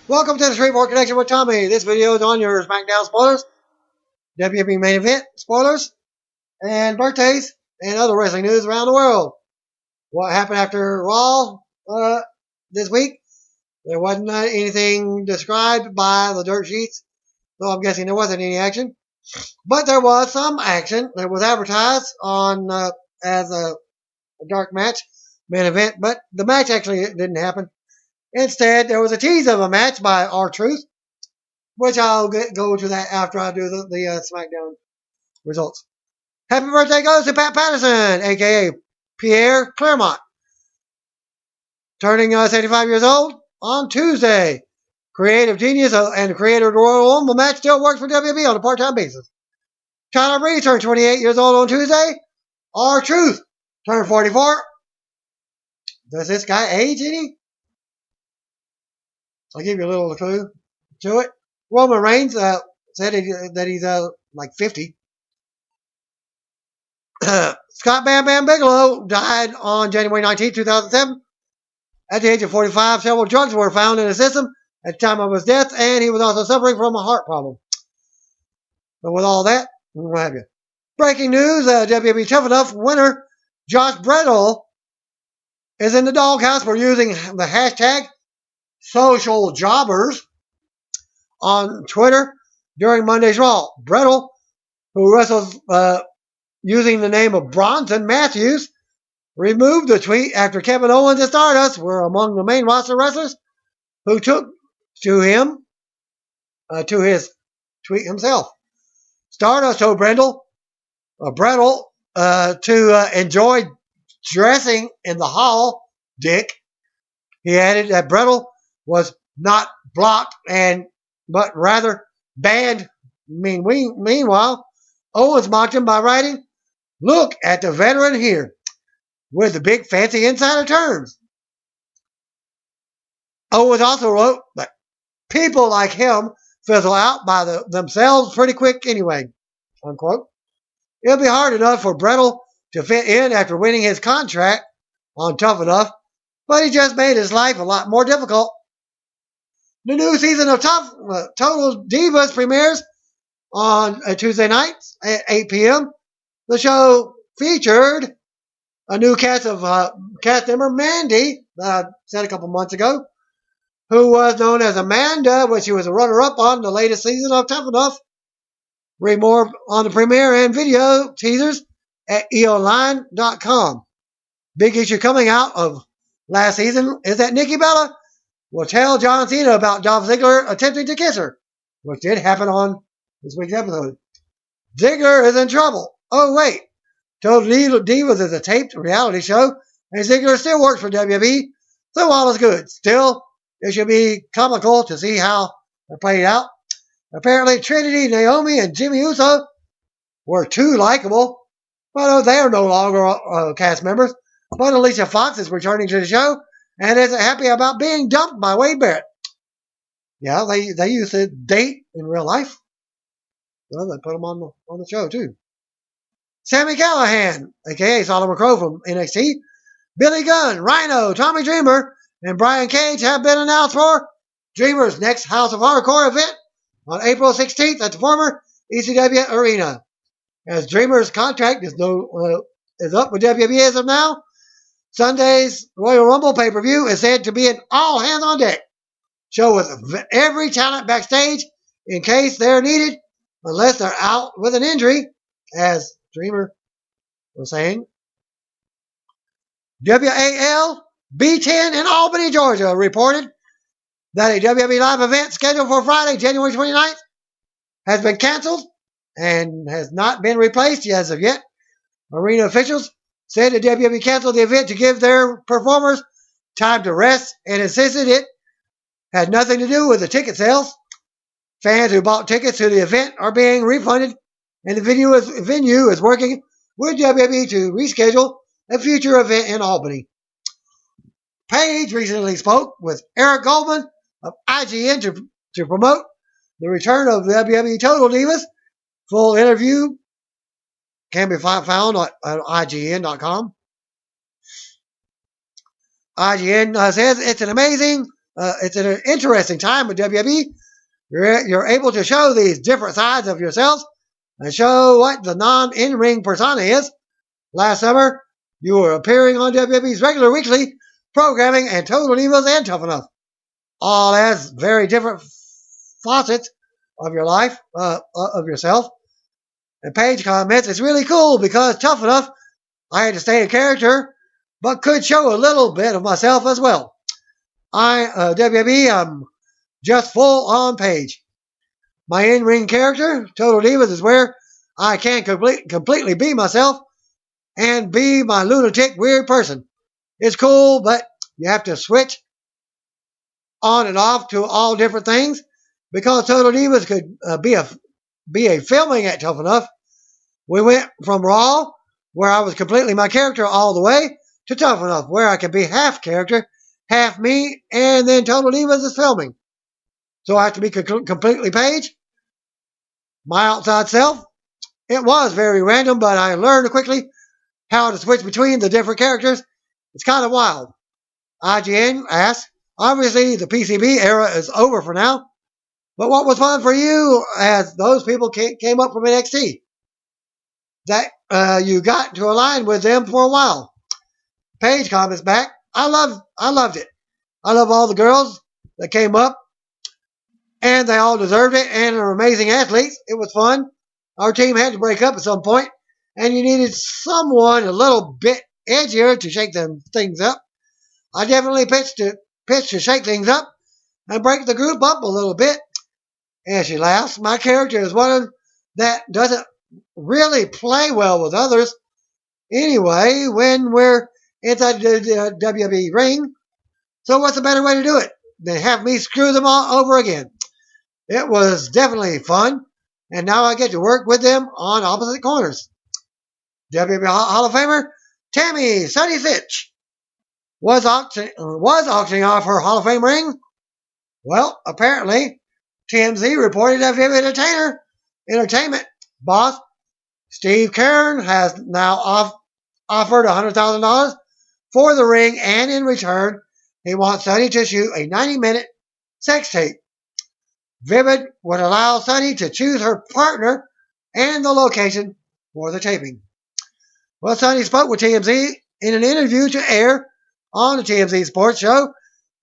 Welcome to the Streetboard Connection with Tommy. This video is on your SmackDown spoilers, WWE main event spoilers, and birthdays, and other wrestling news around the world. What happened after Raw this week? There wasn't anything described by the dirt sheets, so I'm guessing there wasn't any action. But there was some action that was advertised on as a dark match, main event, but the match actually didn't happen. Instead, there was a tease of a match by R-Truth, which I'll go to that after I do the SmackDown results. Happy birthday goes to Pat Patterson, a.k.a. Pierre Claremont, turning 75 years old on Tuesday. Creative genius and creator of the Royal Rumble match still works for WWE on a part-time basis. Tyler Breeze turned 28 years old on Tuesday. R-Truth turned 44. Does this guy age any? I'll give you a little clue to it. Roman Reigns said that he's like 50. Scott Bam Bam Bigelow died on January 19, 2007. At the age of 45, several drugs were found in his system at the time of his death, and he was also suffering from a heart problem. But with all that, what have you? Breaking news, WWE Tough Enough winner Josh Bredl is in the doghouse for using the hashtag social jobbers on Twitter during Monday's Raw. Bredl, who wrestles using the name of Bronson Matthews, removed the tweet after Kevin Owens and Stardust were among the main roster wrestlers who took to his tweet himself. Stardust told Bredl to enjoy dressing in the hall, Dick. He added that Bredl was not blocked but rather banned. Meanwhile, Owens mocked him by writing, "Look at the veteran here," with the big fancy insider terms. Owens also wrote that people like him fizzle out by themselves pretty quick anyway, unquote. It'll be hard enough for Bredl to fit in after winning his contract on Tough Enough, but he just made his life a lot more difficult. The new season of Total Divas premieres on Tuesday nights at 8 p.m. The show featured a new cast member, Mandy, that I said a couple months ago, who was known as Amanda when she was a runner-up on the latest season of Tough Enough. Read more on the premiere and video teasers at eonline.com. Big issue coming out of last season is that Nikki Bella will tell John Cena about Dolph Ziggler attempting to kiss her, which did happen on this week's episode. Ziggler is in trouble. Oh, wait. Total Divas is a taped reality show, and Ziggler still works for WWE, so all is good. Still, it should be comical to see how it played out. Apparently, Trinity, Naomi, and Jimmy Uso were too likable, but they are no longer cast members. But Alicia Fox is returning to the show and isn't happy about being dumped by Wade Barrett. Yeah, they used to date in real life. Well, they put them on the show, too. Sami Callihan, a.k.a. Solomon Crow from NXT, Billy Gunn, Rhino, Tommy Dreamer, and Brian Cage have been announced for Dreamer's next House of Hardcore event on April 16th at the former ECW Arena. As Dreamer's contract is up with WWE as of now, Sunday's Royal Rumble pay-per-view is said to be an all-hands-on-deck show with every talent backstage in case they're needed, unless they're out with an injury, as Dreamer was saying. WAL B10 in Albany, Georgia reported that a WWE live event scheduled for Friday, January 29th has been canceled and has not been replaced as of yet. Arena officials said that WWE canceled the event to give their performers time to rest and insisted it had nothing to do with the ticket sales. Fans who bought tickets to the event are being refunded, and the venue is working with WWE to reschedule a future event in Albany. Paige recently spoke with Eric Goldman of IGN to promote the return of WWE Total Divas. Full interview can be found on IGN.com. IGN says it's an amazing it's an interesting time with WWE. You're able to show these different sides of yourselves and show what the non-in-ring persona is. Last summer, you were appearing on WWE's regular weekly programming and Total Divas and Tough Enough, all as very different facets of your life, of yourself. And Paige comments, it's really cool because Tough Enough, I had to stay in character, but could show a little bit of myself as well. WWE, I'm just full on Paige. My in-ring character, Total Divas, is where I can completely be myself and be my lunatic weird person. It's cool, but you have to switch on and off to all different things because Total Divas could be a filming at Tough Enough. We went from Raw, where I was completely my character all the way, to Tough Enough, where I could be half character, half me, and then Total Divas is filming. So I have to be completely Paige. My outside self, it was very random, but I learned quickly how to switch between the different characters. It's kind of wild. IGN asks, obviously the PCB era is over for now, but what was fun for you as those people came up from NXT? That you got to align with them for a while. Paige comments back, I loved it. I love all the girls that came up, and they all deserved it and are amazing athletes. It was fun. Our team had to break up at some point, and you needed someone a little bit edgier to shake things up. I definitely pitched to shake things up and break the group up a little bit. And she laughs. My character is one that doesn't really play well with others anyway when we're inside the WWE ring. So what's a better way to do it than have me screw them all over again? It was definitely fun, and now I get to work with them on opposite corners. WWE Hall of Famer Tammy Sunny Fitch was auctioning off her Hall of Fame ring. Well, apparently, TMZ reported that Vivid Entertainment boss Steve Kern has now offered $100,000 for the ring, and in return, he wants Sunny to shoot a 90-minute sex tape. Vivid would allow Sunny to choose her partner and the location for the taping. Well, Sunny spoke with TMZ in an interview to air on the TMZ Sports Show,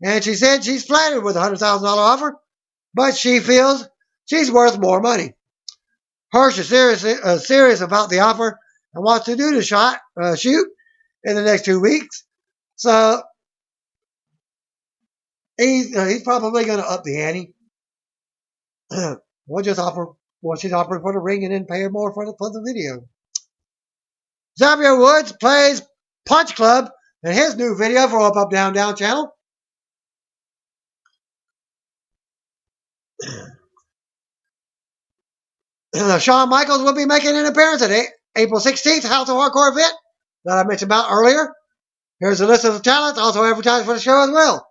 and she said she's flattered with the $100,000 offer, but she feels she's worth more money. Hirsch is serious about the offer and wants to do the shoot in the next 2 weeks. So he's probably going to up the ante. We'll just offer what she's offering for the ring and then pay her more for the video. Xavier Woods plays Punch Club in his new video for upupdowdown channel. Shawn Michaels will be making an appearance at April 16th House of Hardcore event that I mentioned about earlier. Here's a list of the talents also advertised for the show as well.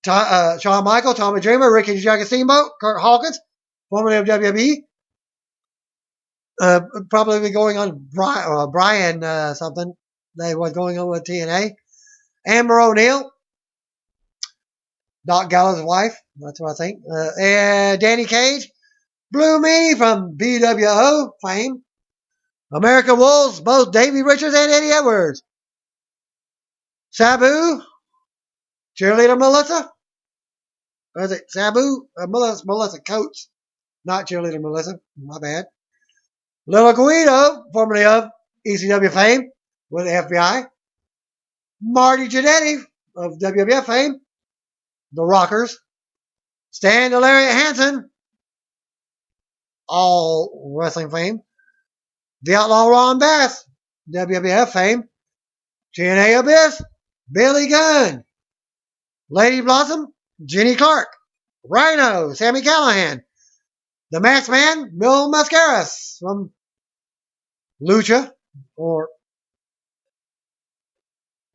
Shawn Michaels, Tommy Dreamer, Ricky Jagger Steamboat, Kurt Hawkins, formerly of WWE. Probably be going on Brian something. They was going on with TNA. Amber O'Neil, Doc Gallows' wife. That's what I think. And Danny Cage, Blue Meanie from BWO fame. American Wolves, both Davey Richards and Eddie Edwards. Sabu, cheerleader Melissa. Or is it Sabu? Melissa Coates, not cheerleader Melissa. My bad. Little Guido, formerly of ECW fame with the FBI. Marty Jannetty of WWF fame. The Rockers. Stan Delariat Hansen, all wrestling fame. The Outlaw Ron Bass, WWF fame. TNA Abyss, Billy Gunn. Lady Blossom, Jenny Clark. Rhino, Sammy Callahan. The Masked Man, Bill Mascaras from Lucha or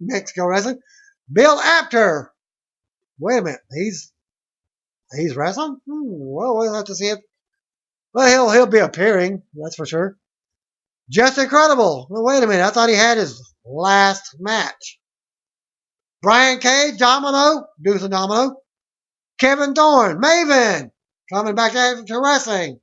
Mexico Wrestling. Bill Apter. Wait a minute, he's wrestling? Well, we'll have to see it. Well, he'll be appearing, that's for sure. Just Incredible. Well, wait a minute, I thought he had his last match. Brian Cage, Domino, Deuce and Domino. Kevin Thorne, Maven, coming back to wrestling.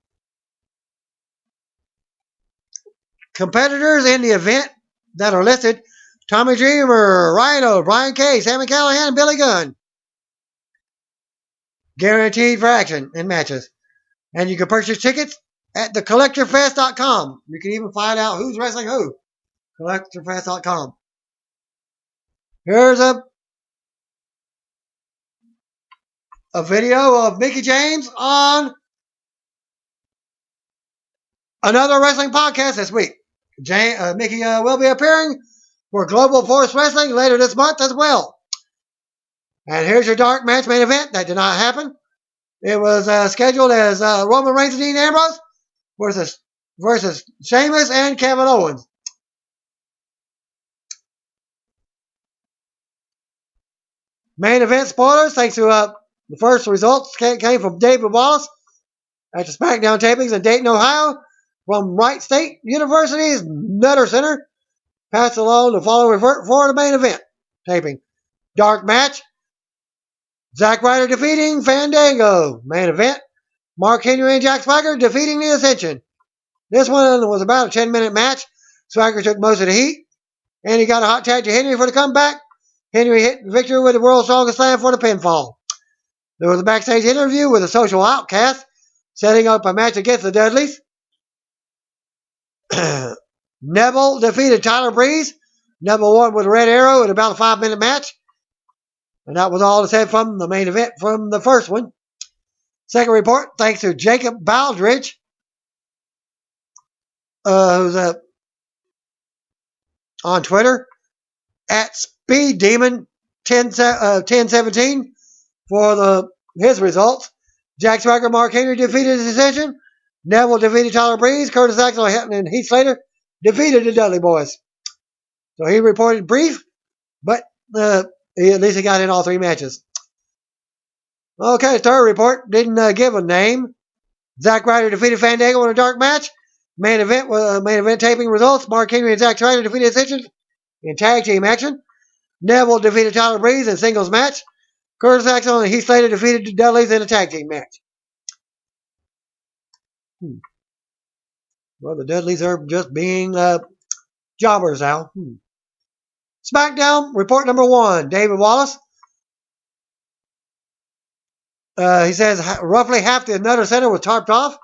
Competitors in the event that are listed: Tommy Dreamer, Rhino, Brian Cage, Sammy Callahan, and Billy Gunn. Guaranteed for action in matches. And you can purchase tickets at thecollectorfest.com. You can even find out who's wrestling who. Collectorfest.com. Here's a video of Mickey James on another wrestling podcast this week. Mickey will be appearing for Global Force Wrestling later this month as well. And here's your dark match main event. That did not happen. It was scheduled as Roman Reigns and Dean Ambrose versus Sheamus and Kevin Owens. Main event spoilers, thanks to the first results came from David Wallace at the SmackDown tapings in Dayton, Ohio, from Wright State University's Nutter Center. Passed along the following for the main event taping. Dark match. Zack Ryder defeating Fandango. Main event. Mark Henry and Jack Swagger defeating the Ascension. This one was about a 10-minute match. Swagger took most of the heat, and he got a hot tag to Henry for the comeback. Henry hit Victor with the World's Strongest Slam for the pinfall. There was a backstage interview with a social outcast setting up a match against the Dudleys. Neville defeated Tyler Breeze. Neville won with a red arrow in about a 5-minute match. And that was all said from the main event from the first one. Second report, thanks to Jacob Baldridge, who's on Twitter, at Speed Demon 1017 for his results. Jack Swagger, Mark Henry defeated the Decision. Neville defeated Tyler Breeze. Curtis Axel and Heath Slater defeated the Dudley Boys. So he reported brief, but at least he got in all 3 matches. Okay, third report didn't give a name. Zack Ryder defeated Fandango in a dark match. Main event taping results: Mark Henry and Zack Ryder defeated Ascension in tag team action. Neville defeated Tyler Breeze in singles match. Curtis Axel and Heath Slater defeated the Dudleys in a tag team match. Well, the Dudleys are just being jobbers now. SmackDown report number 1. David Wallace. He says roughly half the Nutter Center was tarped off,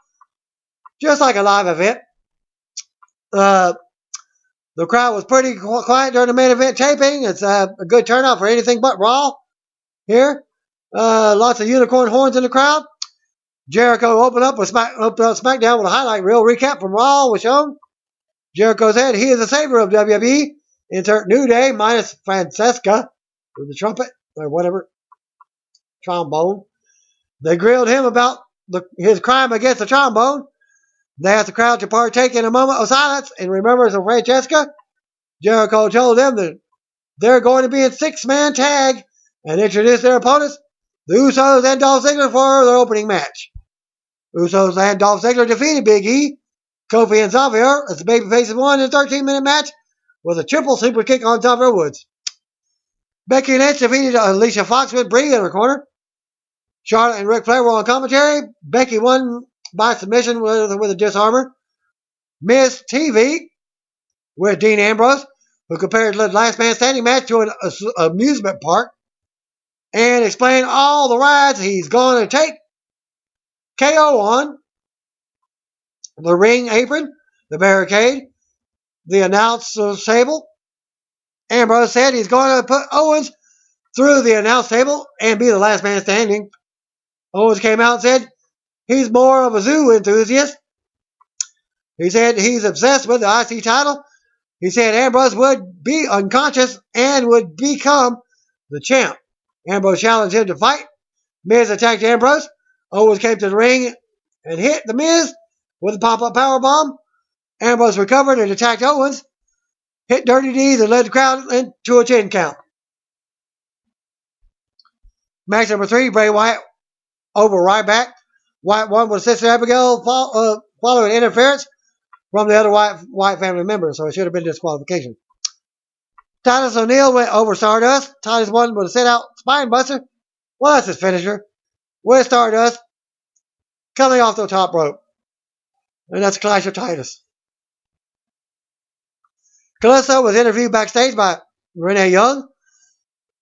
just like a live event. The crowd was pretty quiet during the main event taping. It's a good turnout for anything but Raw here. Lots of unicorn horns in the crowd. Jericho opened up SmackDown with a highlight reel recap from Raw was shown. Jericho said he is the savior of WWE. Insert New Day minus Francesca with the trumpet or whatever, trombone. They grilled him about his crime against the trombone. They asked the crowd to partake in a moment of silence in remembrance of Francesca. Jericho told them that they're going to be in 6-man tag and introduced their opponents, the Usos and Dolph Ziggler, for their opening match. Usos and Dolph Ziggler defeated Big E, Kofi, and Xavier as the babyfaces won in a 13-minute match with a triple super kick on Xavier Woods. Becky Lynch defeated Alicia Fox with Brie in her corner. Charlotte and Ric Flair were on commentary. Becky won by submission with a disarmer. Miss TV with Dean Ambrose, who compared the Last Man Standing match to an amusement park and explained all the rides he's going to take KO on: the ring apron, the barricade, the announcer's table. Ambrose said he's going to put Owens through the announce table and be the last man standing. Owens came out and said he's more of a zoo enthusiast. He said he's obsessed with the IC title. He said Ambrose would be unconscious and would become the champ. Ambrose challenged him to fight. Miz attacked Ambrose. Owens came to the ring and hit The Miz with a pop-up powerbomb. Ambrose recovered and attacked Owens, hit Dirty Deeds, and led the crowd into a 10 count. Match number 3, Bray Wyatt over Ryback. Wyatt won with Sister Abigail following interference from the other Wyatt family member, so it should have been disqualification. Titus O'Neil went over Stardust. Titus won with a sit-out spine buster. Well, that's his finisher. With Stardust coming off the top rope. And that's a Clash of Titus. Callisto was interviewed backstage by Renee Young.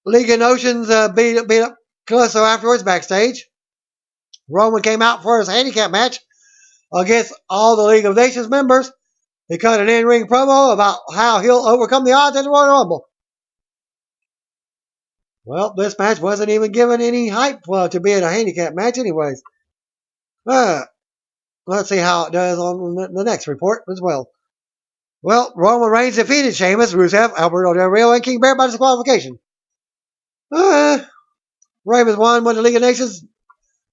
League of Notions beat up Callisto afterwards backstage. Roman came out for his handicap match against all the League of Nations members. He cut an in-ring promo about how he'll overcome the odds in the Royal Rumble. Well, this match wasn't even given any hype to be in a handicap match anyways. Let's see how it does on the next report as well. Well, Roman Reigns defeated Sheamus, Rusev, Alberto Del Rio, and King Bear by disqualification. Ravens won when the League of Nations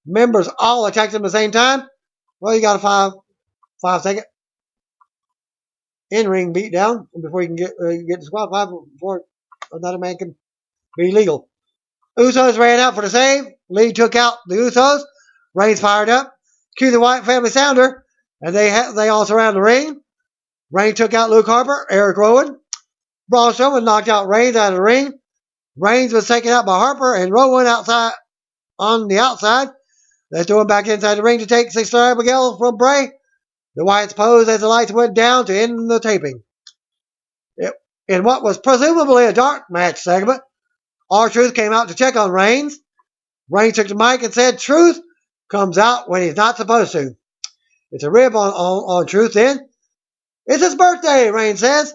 members all attacked him at the same time. Well, you got a 5-second in-ring beatdown before you can get disqualified before another man can be legal. Usos ran out for the save. Lee took out the Usos. Reigns fired up. Cue the Wyatt family sounder, and they all surround the ring. Reigns took out Luke Harper, Eric Rowan. Braun Strowman knocked out Reigns out of the ring. Reigns was taken out by Harper and Rowan on the outside. They threw him back inside the ring to take Sister Abigail from Bray. The Wyatts posed as the lights went down to end the taping. In what was presumably a dark match segment, R-Truth came out to check on Reigns. Reigns took the mic and said, "Truth comes out when he's not supposed to." It's a rib on Truth then. "It's his birthday," Reigns says.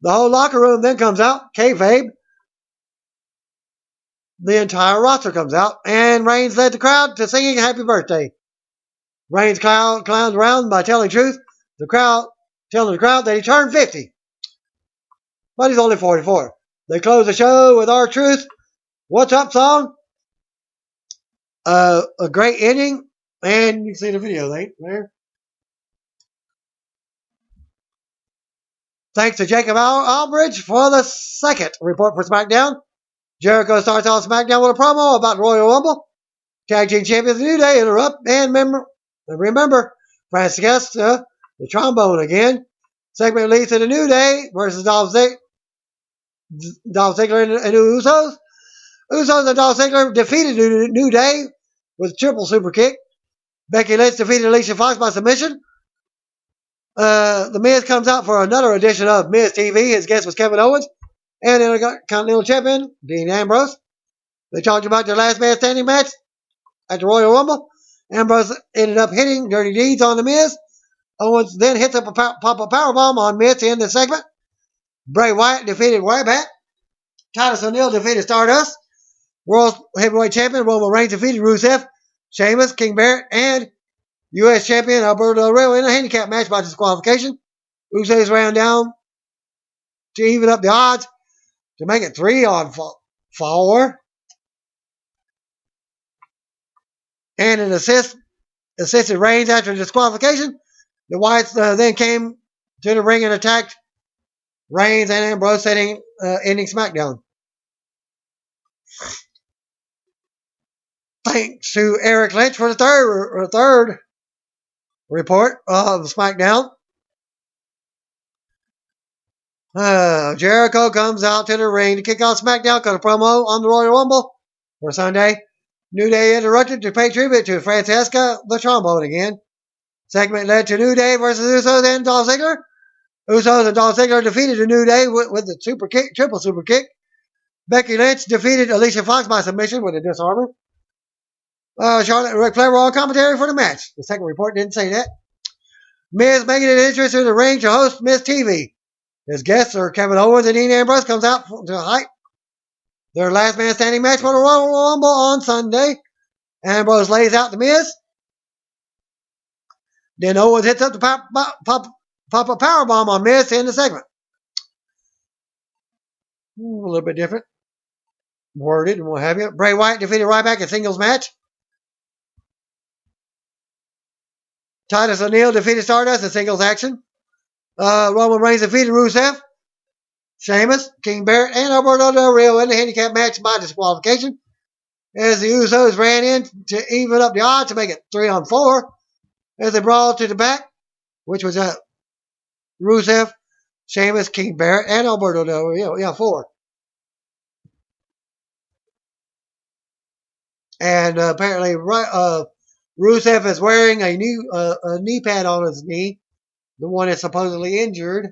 The whole locker room then comes out, kayfabe. The entire roster comes out, and Reigns led the crowd to singing happy birthday. Reigns clowns around by telling the crowd that he turned 50. But he's only 44. They close the show with R-Truth. "What's Up" song. A great ending, and you can see the video there. Thanks to Jacob Albridge for the second report for SmackDown. Jericho starts off SmackDown with a promo about Royal Rumble. Tag Team Champions New Day interrupt, and remember, Francis Guest, the trombone again. Segment leads to the New Day versus Dolph Ziggler and the Usos. Usos and Dolph Ziggler defeated New Day with a triple super kick. Becky Lynch defeated Alicia Fox by submission. The Miz comes out for another edition of Miz TV. His guest was Kevin Owens and Intercontinental Champion Dean Ambrose. They talked about their last man standing match at the Royal Rumble. Ambrose ended up hitting Dirty Deeds on the Miz. Owens then hits up a pop-up powerbomb on Miz to end the segment. Bray Wyatt defeated Wyatt. Titus O'Neil defeated Stardust. World Heavyweight Champion Roman Reigns defeated Rusev, Sheamus, King Barrett, and U.S. Champion Alberto Del Rio in a handicap match by disqualification. Usos ran down to even up the odds to make it 3-on-4. And an assisted Reigns after disqualification. The Wyatts then came to the ring and attacked Reigns and Ambrose, ending SmackDown. Thanks to Eric Lynch for the third report of SmackDown. Jericho comes out to the ring to kick off SmackDown, cut a promo on the Royal Rumble for Sunday. New Day interrupted to pay tribute to Francesca, the trombone again. Segment led to New Day versus Usos and Dolph Ziggler. Usos and Dolph Ziggler defeated the New Day with the triple super kick. Becky Lynch defeated Alicia Fox by submission with a disarmer. Charlotte and Ric Flair were on commentary for the match. The second report didn't say that. Miz making an entrance to the ring to host Miz TV. His guests are Kevin Owens and Dean Ambrose comes out to hype their last man standing match for the Royal Rumble on Sunday. Ambrose lays out the Miz. Then Owens hits up the pop-up powerbomb on Miz to end the segment. A little bit different. Worded and what have you. Bray Wyatt defeated Ryback in singles match. Titus O'Neil defeated Stardust in singles action. Roman Reigns defeated Rusev, Sheamus, King Barrett, and Alberto Del Rio in the handicap match by disqualification. As the Usos ran in to even up the odds to make it 3-on-4. As they brawled to the back, which was Rusev, Sheamus, King Barrett, and Alberto Del Rio. Yeah, 4. And apparently, Rusev is wearing a new knee pad on his knee, the one that's supposedly injured.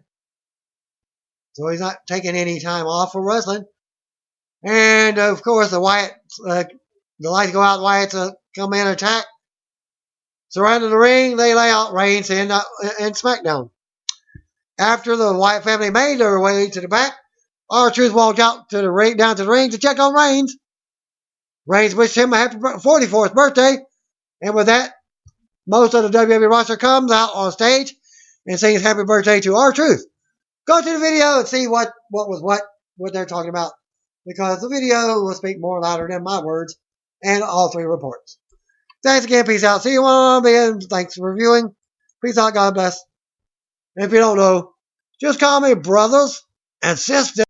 So he's not taking any time off for wrestling. And of course, the Wyatt, the lights go out. Wyatt's come in and attack. Surrounding the ring, they lay out Reigns and SmackDown. After the Wyatt family made their way to the back, R-Truth walked out to the ring, down to the ring to check on Reigns. Reigns wished him a happy 44th birthday, and with that, most of the WWE roster comes out on stage and sings happy birthday to R-Truth. Go to the video and see what they're talking about, because the video will speak more louder than my words and all 3 reports. Thanks again. Peace out. See you on again. Thanks for reviewing. Peace out. God bless. And if you don't know, just call me brothers and sisters.